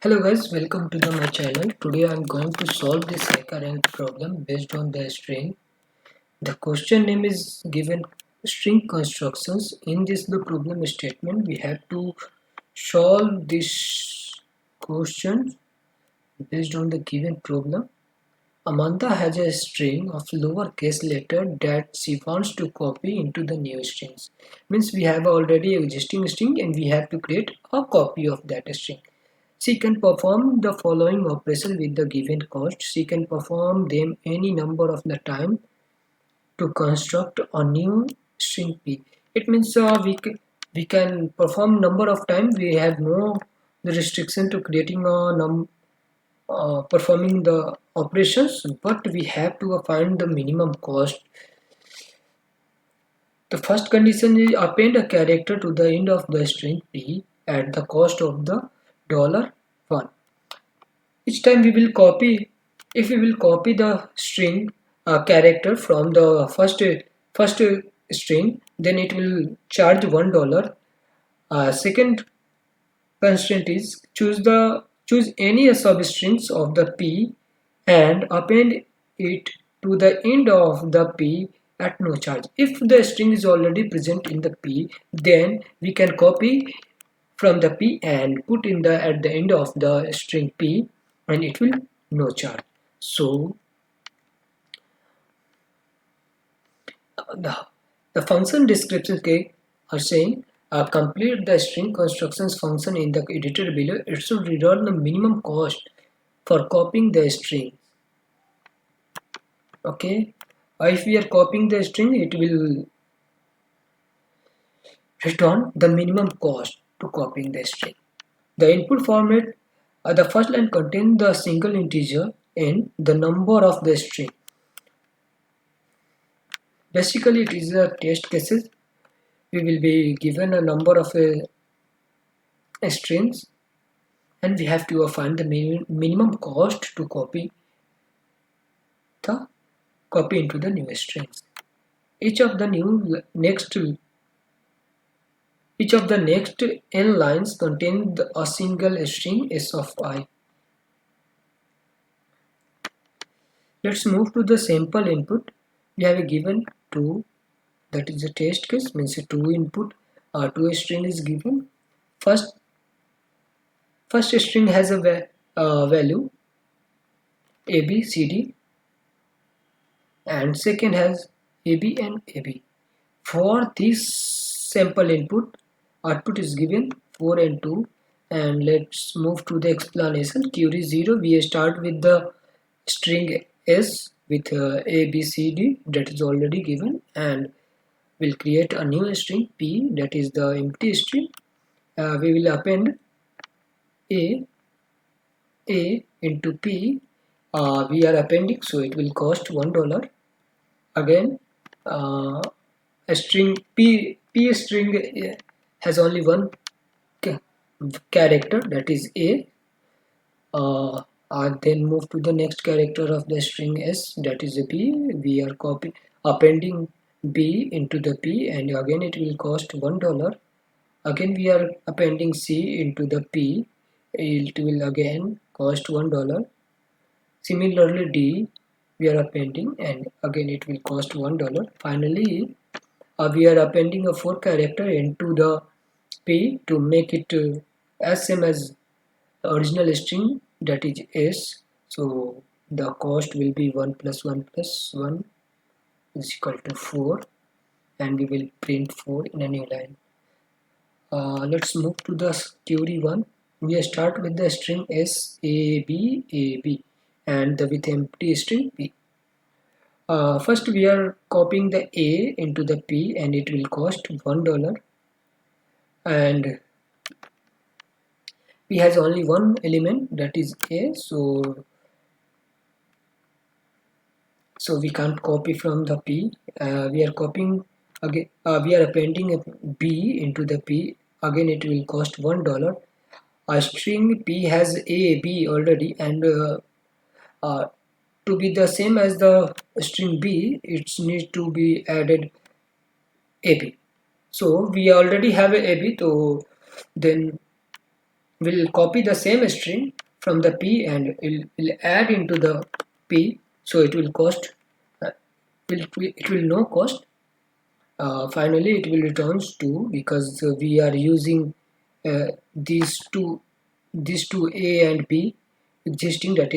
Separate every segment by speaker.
Speaker 1: Hello guys, welcome to my channel. Today I am going to solve this recurrent problem based on the string. The question name is given string constructions. In this the problem statement we have to solve this question based on the given problem. Amanda has a string of lowercase letter that she wants to copy into the new strings. Means we have already existing string and we have to create a copy of that string. She can perform the following operation with the given cost. She can perform them any number of the time to construct a new string p. It means we can perform number of time. We have no restriction to creating a performing the operations, but we have to find the minimum cost. The first condition is append a character to the end of the string p at the cost of the $1. Each time we will copy, if we will copy the string character from the first string, then it will charge $1. Second constraint is choose any substrings of the p and append it to the end of the p at no charge. If the string is already present in the p, then we can copy from the p and put in the at the end of the string p, and it will no charge. So the function descriptions are saying complete the string constructions function in the editor below. It should return the minimum cost for copying the string. Okay, if we are copying the string, it will return the minimum cost to copying the string. The input format, the first line contains the single integer and the number of the string. Basically, it is a test cases. We will be given a number of strings, and we have to find the minimum cost to copy into the new strings. Each of the next n lines contain a single string s of I. Let's move to the sample input. We have a given 2, that is a test case, means a 2 input, 2 string is given. First string has a value a, b, c, d, and second has a, b and a, b. For this sample input, output is given 4 and 2, and let's move to the explanation. Query 0, we start with the string s with a, b, c, d, that is already given, and we'll create a new string p, that is the empty string. We will append a into p. We are appending, so it will cost $1. Again, a string p string has only one character, that is a. Then move to the next character of the string s, that is a b. We are appending b into the p, and again it will cost $1. Again we are appending c into the p. It will again cost $1. Similarly d we are appending, and again it will cost $1. Finally we are appending a 4 character into the p to make it as same as the original string, that is s. So the cost will be 1 plus 1 plus 1 is equal to 4, and we will print 4 in a new line. Let's move to the query 1. We start with the string s, a, b, and with empty string p. First we are copying the a into the p, and it will cost $1, and p has only one element, that is a, so we can't copy from the p. We are copying again, we are appending a b into the p. Again it will cost $1. A string p has a, b already, and to be the same as the string b, it needs to be added ab. So we already have a ab, so then will copy the same string from the P and it will add into the P, so it will cost it will no cost. Finally it will returns 2 because we are using uh, these two A and B existing, that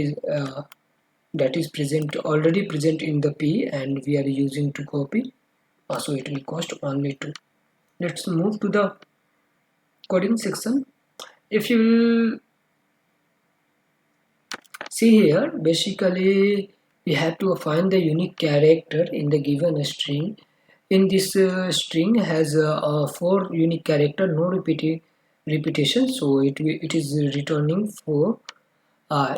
Speaker 1: is present already present in the P and we are using to copy, so it will cost only 2. Let's move to the coding section. If you will see here, basically we have to find the unique character in the given string. In this string has 4 unique character, no repetition, so it is returning 4.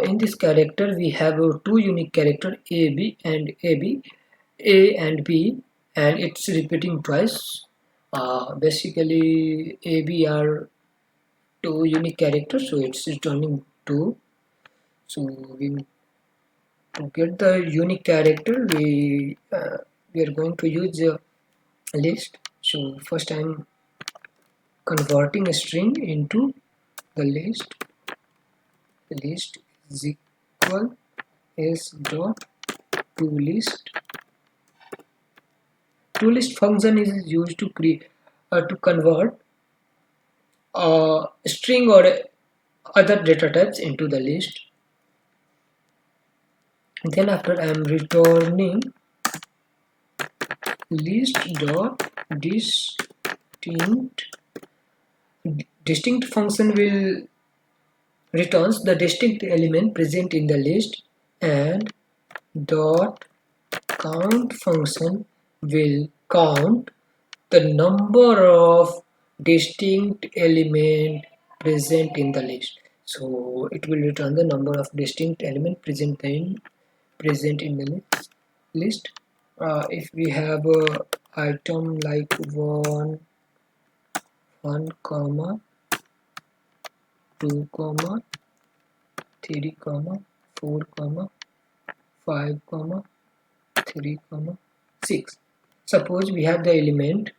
Speaker 1: In this character we have 2 unique character A and B, and it's repeating twice. Basically AB are 2 unique characters, so it's returning 2. So we to get the unique character we are going to use a list. So first I'm converting a string into the list. The list is equal s dot toList. ToList function is used to create to convert a string or other data types into the list. And then after I am returning list dot distinct function will returns the distinct element present in the list, and dot count function will count the number of distinct element present in the list. So it will return the number of distinct element present in the list. If we have a item like 1 comma 2 comma 3 comma 4 comma 5 comma 3 comma 6. Suppose we have the element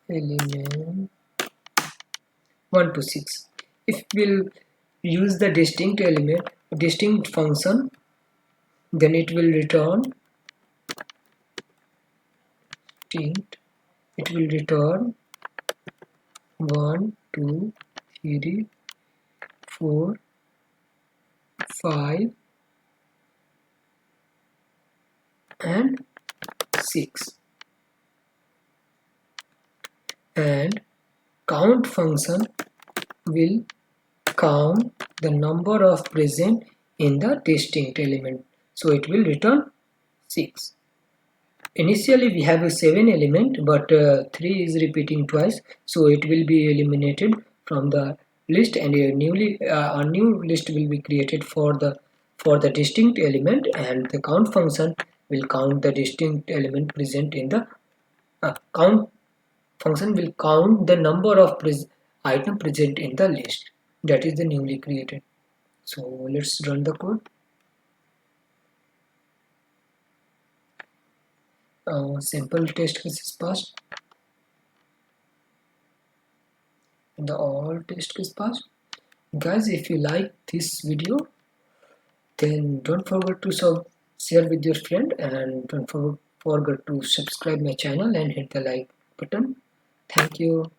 Speaker 1: element 1 to 6. If we'll use the distinct function, then it will return distinct. It will return 1 2 3 4 5 and 6. And count function will count the number of present in the distinct element, so it will return 6. Initially we have a 7 element, but 3 is repeating twice, so it will be eliminated from the list and a new list will be created for the distinct element, and the count function will count the distinct element present in the count function will count the number of item present in the list. That is the newly created. So let's run the code. Simple test case is passed. The all test case passed. Guys, if you like this video, then don't forget to share with your friend, and don't forget to subscribe my channel and hit the like button. Thank you.